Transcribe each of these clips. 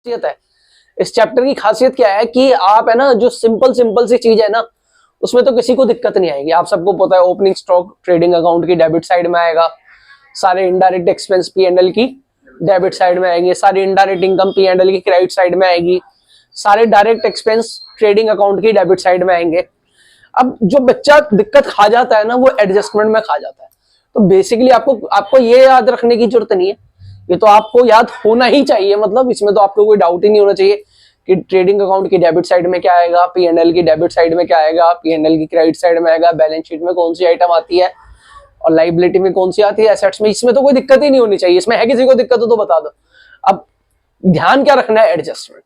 खासियत है इस चैप्टर की, खासियत क्या है कि आप है ना जो सिंपल सिंपल सी चीज है ना उसमें तो किसी को दिक्कत नहीं आएगी। आप सबको पता है ओपनिंग स्टॉक ट्रेडिंग अकाउंट की डेबिट साइड में आएगा, सारे इनडायरेक्ट एक्सपेंस P&L की डेबिट साइड में आएंगे, सारी इनडायरेक्ट इनकम P&L की क्रेडिट साइड में आएगी, सारे डायरेक्ट एक्सपेंस ट्रेडिंग अकाउंट की डेबिट साइड में आएंगे। अब जो बच्चा दिक्कत खा जाता है ना वो एडजस्टमेंट में खा जाता है। तो बेसिकली आपको ये याद रखने की जरूरत नहीं है, ये तो आपको याद होना ही चाहिए, मतलब इसमें तो आपको कोई डाउट ही नहीं होना चाहिए कि ट्रेडिंग अकाउंट की डेबिट साइड में क्या आएगा, P&L की डेबिट साइड में क्या आएगा, P&L की क्रेडिट साइड में आएगा, बैलेंस शीट में कौन सी आइटम आती है और लाइबिलिटी में कौन सी आती है, एसेट्स में। इसमें तो कोई दिक्कत ही नहीं होनी चाहिए। इसमें है किसी को दिक्कत हो तो बता दो। अब ध्यान क्या रखना है, adjustment,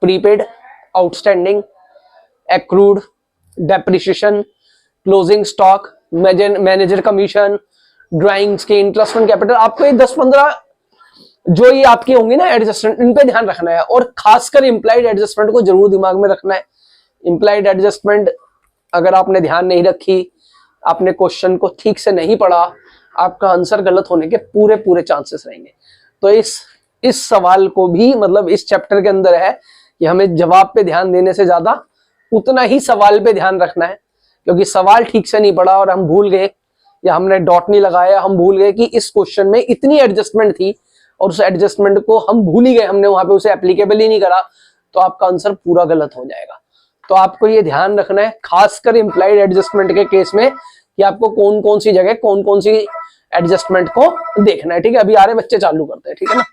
prepaid, outstanding, accrued, depreciation, closing stock, manager commission, drawings के इंटरेस्ट ऑन कैपिटल, आपको ये 10-15 जो ये आपके होंगे ना एडजस्टमेंट, इन पे ध्यान रखना है। और खासकर इंप्लाइड एडजस्टमेंट को जरूर दिमाग में रखना है। इंप्लाइड एडजस्टमेंट अगर आपने ध्यान नहीं रखी, आपने क्वेश्चन को ठीक से नहीं पढ़ा, आपका आंसर गलत होने के पूरे पूरे चांसेस रहेंगे। तो इस सवाल को भी मतलब इस चैप्टर के अंदर है कि हमें जवाब पे ध्यान देने से ज्यादा उतना ही सवाल पे ध्यान रखना है, क्योंकि सवाल ठीक से नहीं पढ़ा और हम भूल गए या हमने डॉट नहीं लगाया, हम भूल गए कि इस क्वेश्चन में इतनी एडजस्टमेंट थी और उस एडजस्टमेंट को हम भूल ही गए, हमने वहां पे उसे एप्लीकेबल ही नहीं करा, तो आपका आंसर पूरा गलत हो जाएगा। तो आपको ये ध्यान रखना है खासकर इंप्लाइड एडजस्टमेंट के केस में कि आपको कौन कौन सी जगह कौन कौन सी एडजस्टमेंट को देखना है। ठीक है, अभी आ रहे बच्चे चालू करते हैं, ठीक है ना।